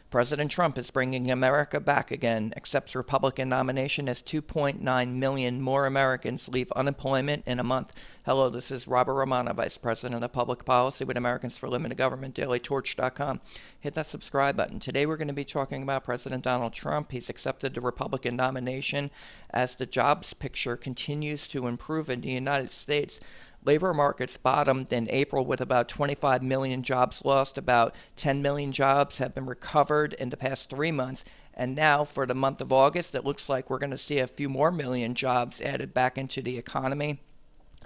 President Trump is bringing America back again, accepts Republican nomination as 2.9 million more Americans leave unemployment in a month. Hello, this is Robert Romano, Vice President of Public Policy with Americans for Limited Government, dailytorch.com. Hit that subscribe button. Today we're going to be talking about President Donald Trump. He's accepted the Republican nomination as the jobs picture continues to improve in the United States. Labor markets bottomed in April with about 25 million jobs lost. About 10 million jobs have been recovered in the past 3 months. And now for the month of August, it looks like we're going to see a few more million jobs added back into the economy,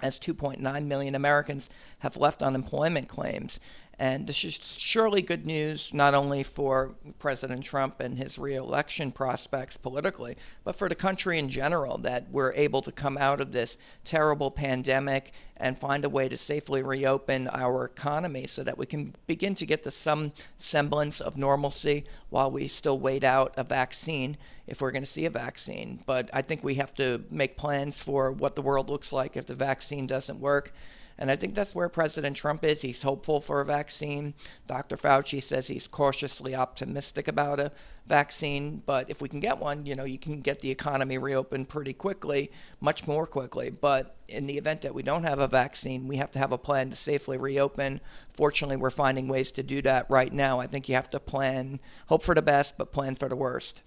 as 2.9 million Americans have left unemployment claims. And this is surely good news, not only for President Trump and his re-election prospects politically, but for the country in general, that we're able to come out of this terrible pandemic and find a way to safely reopen our economy so that we can begin to get to some semblance of normalcy while we still wait out a vaccine, if we're going to see a vaccine. But I think we have to make plans for what the world looks like if the vaccine doesn't work. And I think that's where President Trump is. He's hopeful for a vaccine. Dr. Fauci says he's cautiously optimistic about a vaccine. But if we can get one, you can get the economy reopened pretty quickly, much more quickly. But in the event that we don't have a vaccine, we have to have a plan to safely reopen. Fortunately, we're finding ways to do that right now. I think you have to plan, hope for the best, but plan for the worst.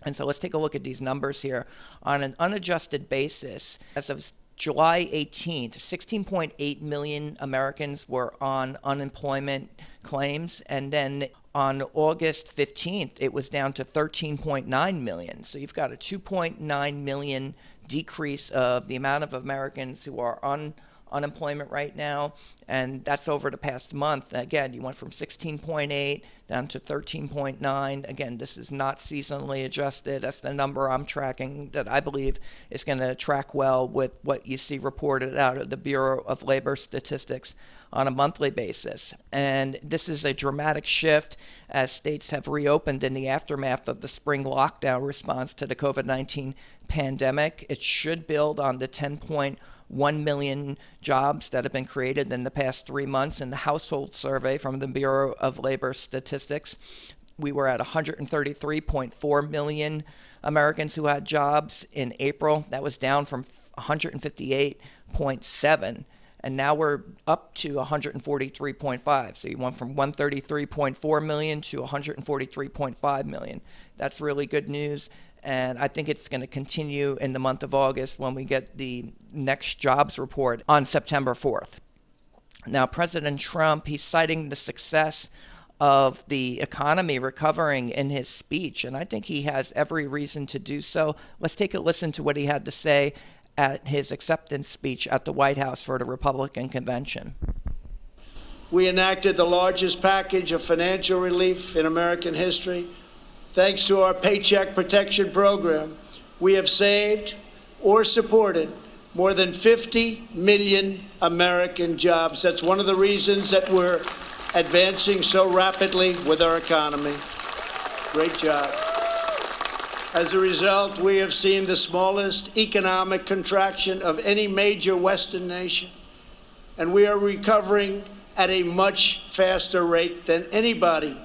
And so let's take a look at these numbers here. On an unadjusted basis, as of July 18th, 16.8 million Americans were on unemployment claims. And then on August 15th, it was down to 13.9 million. So you've got a 2.9 million decrease of the amount of Americans who are on unemployment right now, and that's over the past month. Again, you went from 16.8 down to 13.9. Again, this is not seasonally adjusted. That's the number I'm tracking that I believe is going to track well with what you see reported out of the Bureau of Labor Statistics on a monthly basis. And this is a dramatic shift as states have reopened in the aftermath of the spring lockdown response to the COVID-19 pandemic. It should build on the 10.1 million jobs that have been created in the past 3 months. In the household survey from the Bureau of Labor Statistics, we were at 133.4 million Americans who had jobs in April. That was down from 158.7. And now we're up to 143.5. So you went from 133.4 million to 143.5 million. That's really good news. And I think it's going to continue in the month of August when we get the next jobs report on September 4th. Now, President Trump, he's citing the success of the economy recovering in his speech, and I think he has every reason to do so. Let's take a listen to what he had to say at his acceptance speech at the White House for the Republican convention. We enacted the largest package of financial relief in American history. Thanks to our Paycheck Protection Program, we have saved or supported more than 50 million American jobs. That's one of the reasons that we're advancing so rapidly with our economy. Great job. As a result, we have seen the smallest economic contraction of any major Western nation, and we are recovering at a much faster rate than anybody.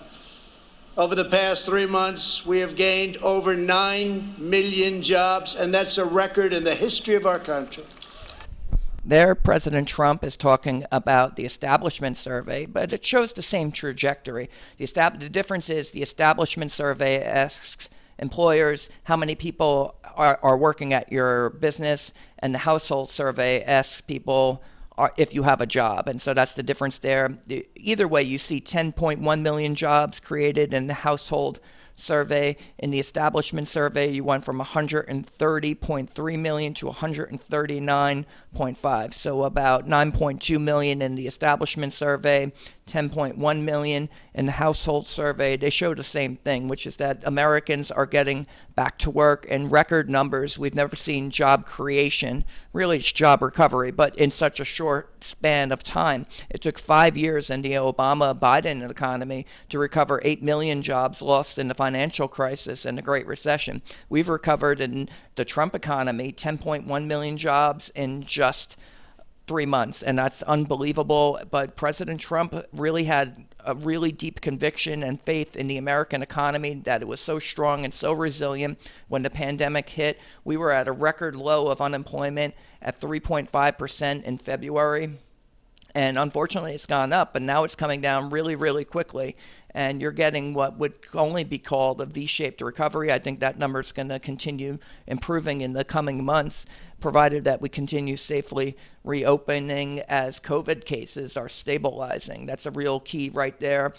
Over the past 3 months, we have gained over 9 million jobs, and that's a record in the history of our country. There, President Trump is talking about the establishment survey, but it shows the same trajectory. The difference is the establishment survey asks employers how many people are working at your business, and the household survey asks people if you have a job. And so that's the difference there. Either way, you see 10.1 million jobs created in the household survey. In the establishment survey, you went from 130.3 million to 139.5. So about 9.2 million in the establishment survey, 10.1 million in the household survey. They show the same thing, which is that Americans are getting back to work in record numbers. We've never seen job creation, really it's job recovery, but in such a short span of time. It took 5 years in the Obama-Biden economy to recover 8 million jobs lost in the financial crisis and the Great Recession. We've recovered in the Trump economy 10.1 million jobs in just 3 months, and that's unbelievable. But President Trump really had a really deep conviction and faith in the American economy, that it was so strong and so resilient. When the pandemic hit, we were at a record low of unemployment at 3.5% in February. And unfortunately, it's gone up, and now it's coming down really, really quickly. And you're getting what would only be called a V-shaped recovery. I think that number is going to continue improving in the coming months, provided that we continue safely reopening as COVID cases are stabilizing. That's a real key right there.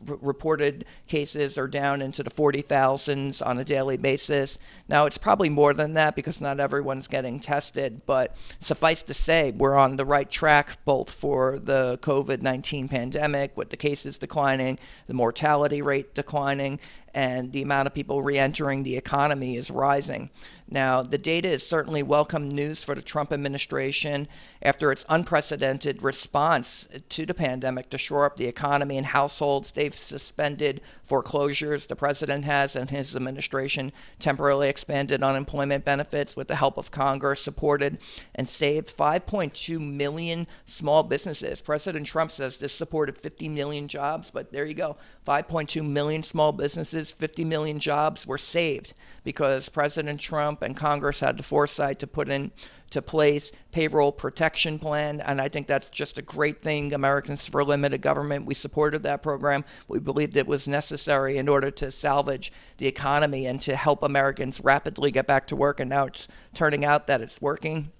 Reported cases are down into the 40,000s on a daily basis. Now, it's probably more than that because not everyone's getting tested, but suffice to say, we're on the right track both for the COVID-19 pandemic, with the cases declining, the mortality rate declining, and the amount of people re-entering the economy is rising. Now, the data is certainly welcome news for the Trump administration after its unprecedented response to the pandemic to shore up the economy and households. They've suspended foreclosures, the president has, and his administration temporarily expanded unemployment benefits with the help of Congress, supported and saved 5.2 million small businesses. President Trump says this supported 50 million jobs, but there you go. 5.2 million small businesses, 50 million jobs were saved because President Trump and Congress had the foresight to put into place payroll protection plan, and I think that's just a great thing. Americans for Limited Government, we supported that program. We believed it was necessary in order to salvage the economy and to help Americans rapidly get back to work, and now it's turning out that it's working.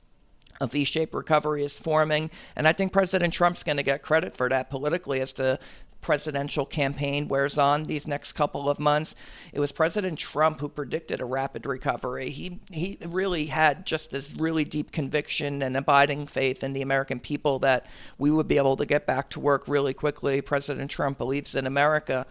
A V-shaped recovery is forming, and I think President Trump's going to get credit for that politically as the presidential campaign wears on these next couple of months. It was President Trump who predicted a rapid recovery. He really had just this really deep conviction and abiding faith in the American people that we would be able to get back to work really quickly. President Trump believes in America.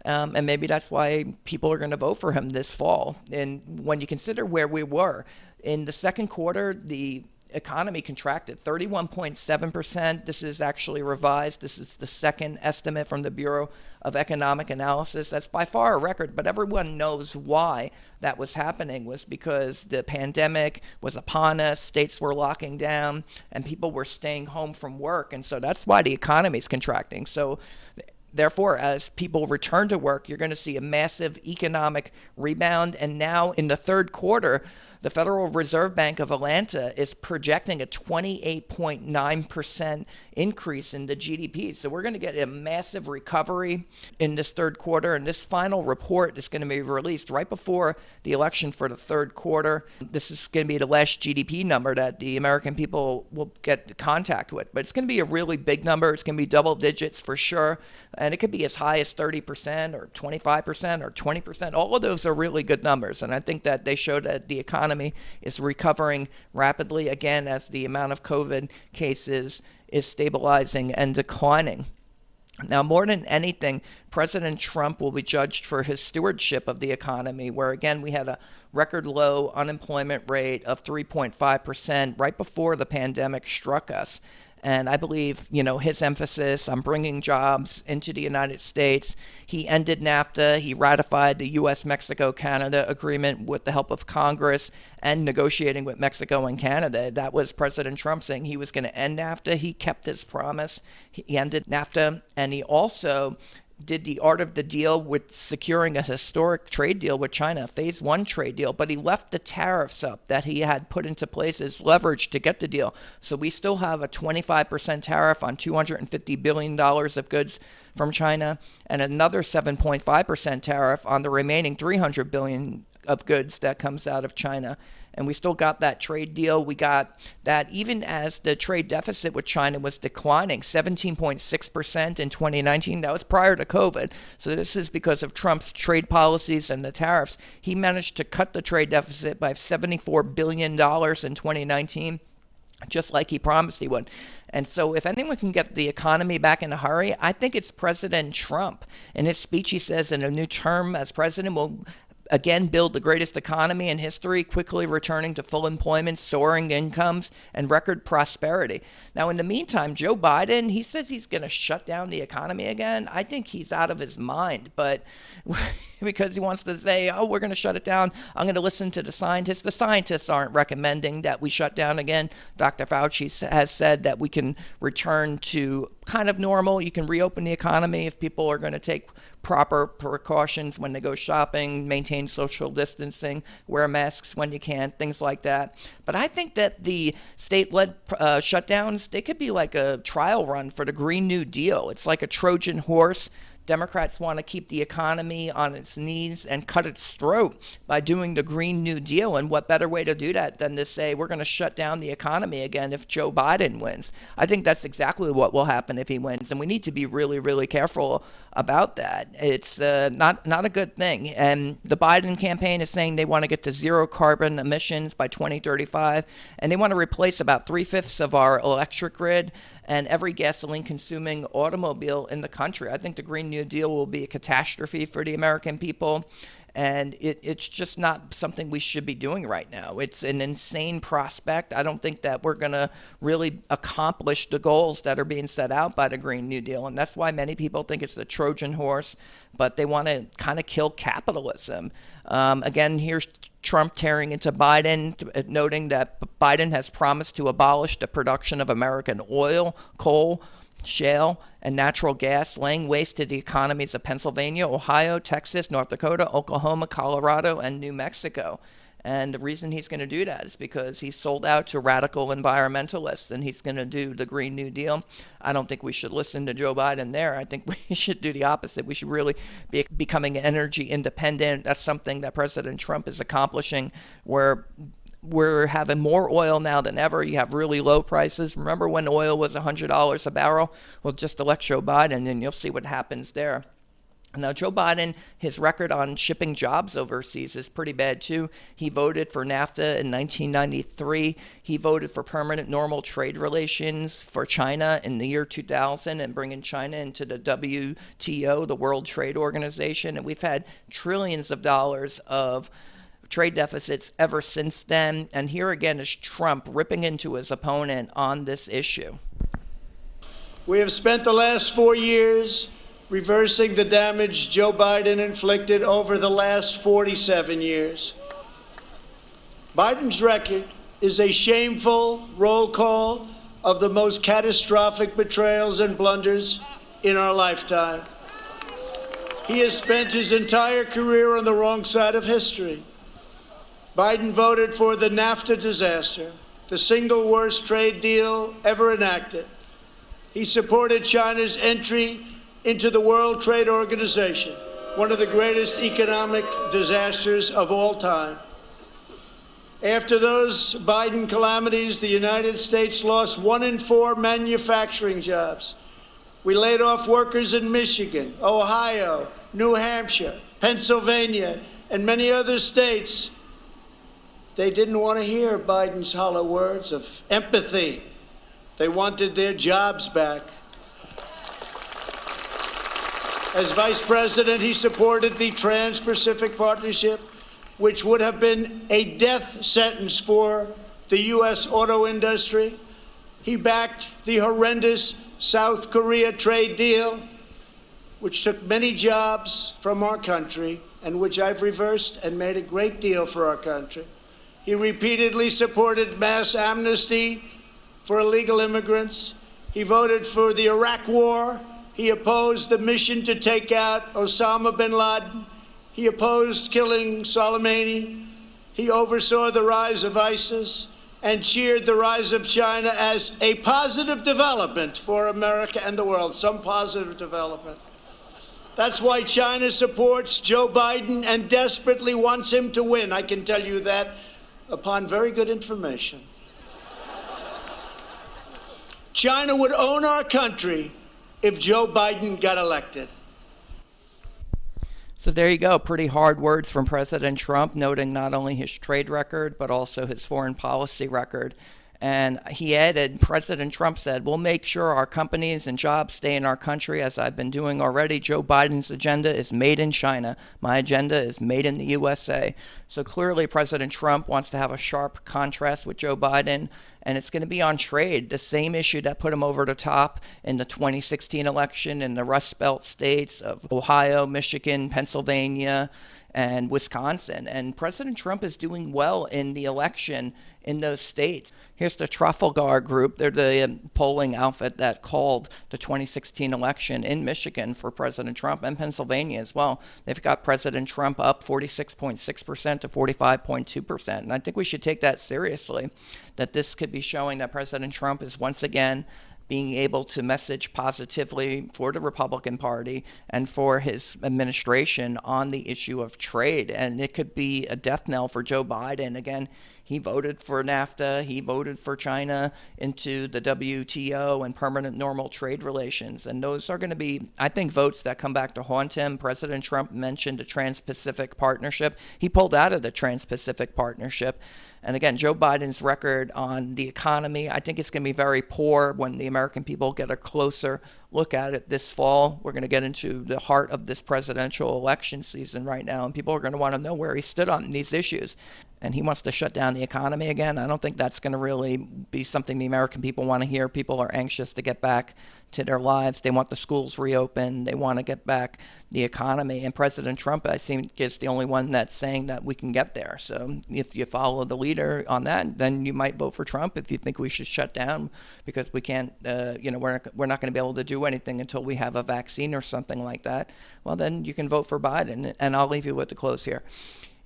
And maybe that's why people are going to vote for him this fall. And when you consider where we were in the second quarter, the economy contracted 31.7%. This is actually revised. This is the second estimate from the Bureau of Economic Analysis. That's by far a record, but everyone knows why that was happening was because the pandemic was upon us, states were locking down, and people were staying home from work. And so that's why the economy is contracting. So therefore, as people return to work, you're going to see a massive economic rebound. And now in the third quarter, the Federal Reserve Bank of Atlanta is projecting a 28.9% increase in the GDP. So we're going to get a massive recovery in this third quarter. And this final report is going to be released right before the election for the third quarter. This is going to be the last GDP number that the American people will get contact with. But it's going to be a really big number. It's going to be double digits for sure. And it could be as high as 30% or 25% or 20%. All of those are really good numbers. And I think that they show that the economy is recovering rapidly again as the amount of COVID cases is stabilizing and declining. Now, more than anything, President Trump will be judged for his stewardship of the economy, where, again, we had a record low unemployment rate of 3.5% right before the pandemic struck us. And I believe, his emphasis on bringing jobs into the United States. He ended NAFTA. He ratified the U.S.-Mexico-Canada agreement with the help of Congress and negotiating with Mexico and Canada. That was President Trump saying he was going to end NAFTA. He kept his promise. He ended NAFTA. And he also did the art of the deal with securing a historic trade deal with China, phase one trade deal, but he left the tariffs up that he had put into place as leverage to get the deal. So we still have a 25% tariff on $250 billion of goods from China and another 7.5% tariff on the remaining $300 billion of goods that comes out of China. And we still got that trade deal. We got that even as the trade deficit with China was declining 17.6% in 2019. That was prior to COVID. So this is because of Trump's trade policies and the tariffs. He managed to cut the trade deficit by $74 billion in 2019, just like he promised he would. And so if anyone can get the economy back in a hurry, I think it's President Trump. In his speech, he says in a new term as president will again build the greatest economy in history, quickly returning to full employment, soaring incomes, and record prosperity. Now, in the meantime, Joe Biden, he says he's going to shut down the economy again. I think he's out of his mind, but because he wants to say, oh, we're going to shut it down, I'm going to listen to the scientists. The scientists aren't recommending that we shut down again. Dr. Fauci has said that we can return to kind of normal. You can reopen the economy if people are going to take proper precautions when they go shopping, maintain social distancing, wear masks when you can, things like that. But I think that the state-led shutdowns, they could be like a trial run for the Green New Deal. It's like a Trojan horse. Democrats want to keep the economy on its knees and cut its throat by doing the Green New Deal. And what better way to do that than to say we're going to shut down the economy again if Joe Biden wins? I think that's exactly what will happen if he wins. And we need to be really, really careful about that. It's not a good thing. And the Biden campaign is saying they want to get to zero carbon emissions by 2035. And they want to replace about 3/5 of our electric grid and every gasoline-consuming automobile in the country. I think the Green New Deal will be a catastrophe for the American people, and it's just not something we should be doing right now. It's an insane prospect. I don't think that we're going to really accomplish the goals that are being set out by the Green New Deal, and that's why many people think it's the Trojan horse, but they want to kind of kill capitalism. Again, here's Trump tearing into Biden, noting that Biden has promised to abolish the production of American oil, coal, shale, and natural gas, laying waste to the economies of Pennsylvania, Ohio, Texas, North Dakota, Oklahoma, Colorado, and New Mexico. And the reason he's going to do that is because he's sold out to radical environmentalists, and he's going to do the Green New Deal. I don't think we should listen to Joe Biden there. I think we should do the opposite. We should really be becoming energy independent. That's something that President Trump is accomplishing, where we're having more oil now than ever. You have really low prices. Remember when oil was $100 a barrel? Well, just elect Joe Biden, and you'll see what happens there. Now, Joe Biden, his record on shipping jobs overseas is pretty bad, too. He voted for NAFTA in 1993. He voted for permanent normal trade relations for China in the year 2000 and bringing China into the WTO, the World Trade Organization. And we've had trillions of dollars of trade deficits ever since then. And here again is Trump ripping into his opponent on this issue. We have spent the last 4 years reversing the damage Joe Biden inflicted over the last 47 years. Biden's record is a shameful roll call of the most catastrophic betrayals and blunders in our lifetime. He has spent his entire career on the wrong side of history. Biden voted for the NAFTA disaster, the single worst trade deal ever enacted. He supported China's entry into the World Trade Organization, one of the greatest economic disasters of all time. After those Biden calamities, the United States lost 1 in 4 manufacturing jobs. We laid off workers in Michigan, Ohio, New Hampshire, Pennsylvania, and many other states. They didn't want to hear Biden's hollow words of empathy. They wanted their jobs back. As vice president, he supported the Trans-Pacific Partnership, which would have been a death sentence for the U.S. auto industry. He backed the horrendous South Korea trade deal, which took many jobs from our country and which I've reversed and made a great deal for our country. He repeatedly supported mass amnesty for illegal immigrants. He voted for the Iraq War. He opposed the mission to take out Osama bin Laden. He opposed killing Soleimani. He oversaw the rise of ISIS and cheered the rise of China as a positive development for America and the world, some positive development. That's why China supports Joe Biden and desperately wants him to win. I can tell you that upon very good information. China would own our country if Joe Biden got elected. So there you go. Pretty hard words from President Trump, noting not only his trade record, but also his foreign policy record. And he added, President Trump said, we'll make sure our companies and jobs stay in our country, as I've been doing already. Joe Biden's agenda is made in China. My agenda is made in the USA. So clearly, President Trump wants to have a sharp contrast with Joe Biden, and it's going to be on trade, the same issue that put him over the top in the 2016 election in the Rust Belt states of Ohio, Michigan, Pennsylvania, and Wisconsin. And President Trump is doing well in the election in those states. Here's the Trafalgar Group. They're the polling outfit that called the 2016 election in Michigan for President Trump, and Pennsylvania as well. They've got President Trump up 46.6% to 45.2%. And I think we should take that seriously, that this could be showing that President Trump is once again being able to message positively for the Republican Party and for his administration on the issue of trade. And it could be a death knell for Joe Biden. Again, he voted for NAFTA. He voted for China into the WTO and permanent normal trade relations. And those are going to be, I think, votes that come back to haunt him. President Trump mentioned a Trans-Pacific Partnership. He pulled out of the Trans-Pacific Partnership. And again, Joe Biden's record on the economy, I think it's going to be very poor when the American people get a closer look at it this fall. We're going to get into the heart of this presidential election season right now, and people are going to want to know where he stood on these issues. And he wants to shut down the economy again. I don't think that's going to really be something the American people want to hear. People are anxious to get back to their lives. They want the schools reopened. They want to get back the economy. And President Trump, I think, is the only one that's saying that we can get there. So if you follow the leader on that, then you might vote for Trump. If you think we should shut down because we can't, we're not going to be able to do anything until we have a vaccine or something like that, well, then you can vote for Biden. And I'll leave you with the close here.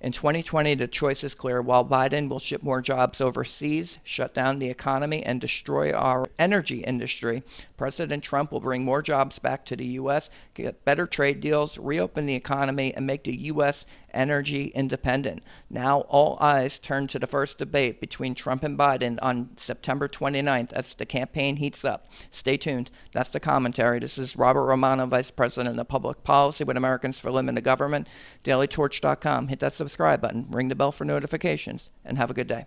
In 2020, the choice is clear. While Biden will ship more jobs overseas, shut down the economy, and destroy our energy industry, President Trump will bring more jobs back to the U.S., get better trade deals, reopen the economy, and make the U.S. energy independent. Now all eyes turn to the first debate between Trump and Biden on September 29th as the campaign heats up. Stay tuned. That's the commentary. This is Robert Romano, Vice President of Public Policy with Americans for Limited Government, dailytorch.com. Hit that subscribe button, ring the bell for notifications, and have a good day.